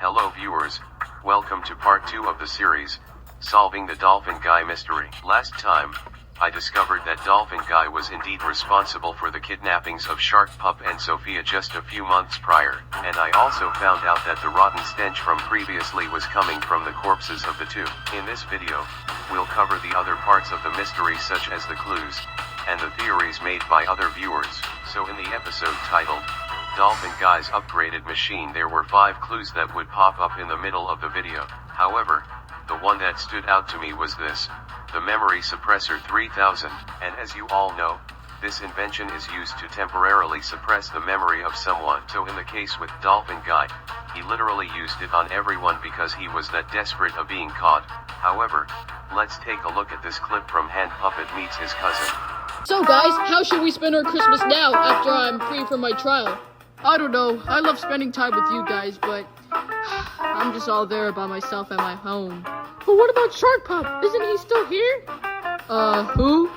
Hello viewers, welcome to part 2 of the series, Solving the Dolphin Guy Mystery. Last time, I discovered that Dolphin Guy was indeed responsible for the kidnappings of Shark Pup and Sophia just a few months prior, and I also found out that the rotten stench from previously was coming from the corpses of the two. In this video, we'll cover the other parts of the mystery such as the clues, and the theories made by other viewers. So in the episode titled, Dolphin Guy's Upgraded Machine, there were 5 clues that would pop up in the middle of the video. However, the one that stood out to me was this, the Memory Suppressor 3000, and as you all know, this invention is used to temporarily suppress the memory of someone. So in the case with Dolphin Guy, he literally used it on everyone because he was that desperate of being caught. However, let's take a look at this clip from Hand Puppet Meets His Cousin. So guys, how should we spend our Christmas now after I'm free from my trial? I don't know, I love spending time with you guys, but I'm just all there by myself at my home. But what about Shark Pup? Isn't he still here? Who?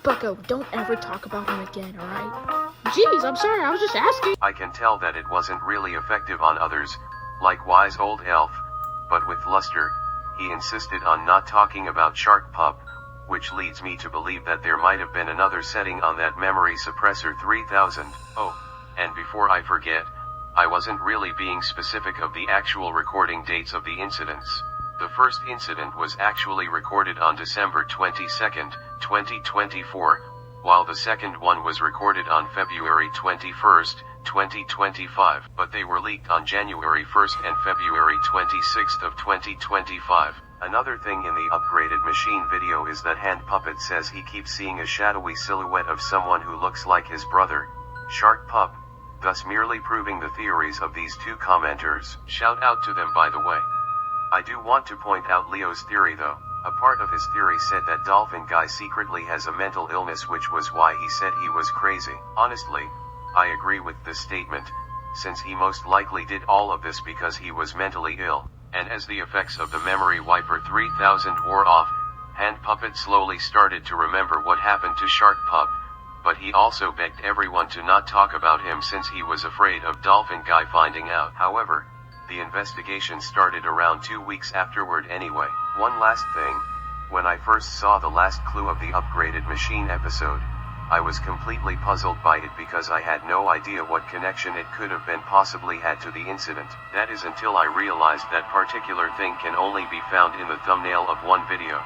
Bucko, don't ever talk about him again, alright? Jeez, I'm sorry, I was just asking. I can tell that it wasn't really effective on others, like Wise Old Elf, but with Luster, he insisted on not talking about Shark Pup, which leads me to believe that there might have been another setting on that Memory Suppressor 3000. Oh, and before I forget, I wasn't really being specific of the actual recording dates of the incidents. The first incident was actually recorded on December 22nd, 2024, while the second one was recorded on February 21st, 2025, but they were leaked on January 1st and February 26th of 2025. Another thing in the upgraded machine video is that Hand Puppet says he keeps seeing a shadowy silhouette of someone who looks like his brother, Shark Pup, thus merely proving the theories of these two commenters. Shout out to them, by the way. I do want to point out Leo's theory though. A part of his theory said that Dolphin Guy secretly has a mental illness, which was why he said he was crazy. Honestly, I agree with this statement, since he most likely did all of this because he was mentally ill. And as the effects of the Memory Wiper 3000 wore off, Hand Puppet slowly started to remember what happened to Shark Pup, but he also begged everyone to not talk about him since he was afraid of Dolphin Guy finding out. However, the investigation started around 2 weeks afterward anyway. One last thing, when I first saw the last clue of the upgraded machine episode, I was completely puzzled by it because I had no idea what connection it could have been possibly had to the incident. That is until I realized that particular thing can only be found in the thumbnail of one video.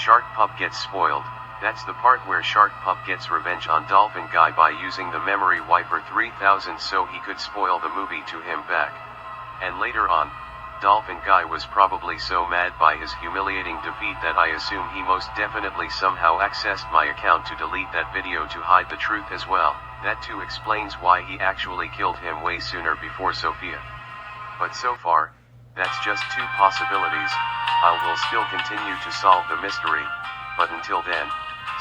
Shark Pup gets spoiled. That's the part where Shark Pup gets revenge on Dolphin Guy by using the Memory Wiper 3000 so he could spoil the movie to him back. And later on, Dolphin Guy was probably so mad by his humiliating defeat that I assume he most definitely somehow accessed my account to delete that video to hide the truth as well. That too explains why he actually killed him way sooner before Sophia. But so far, that's just 2 possibilities. I will still continue to solve the mystery, but until then,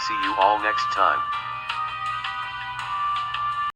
see you all next time.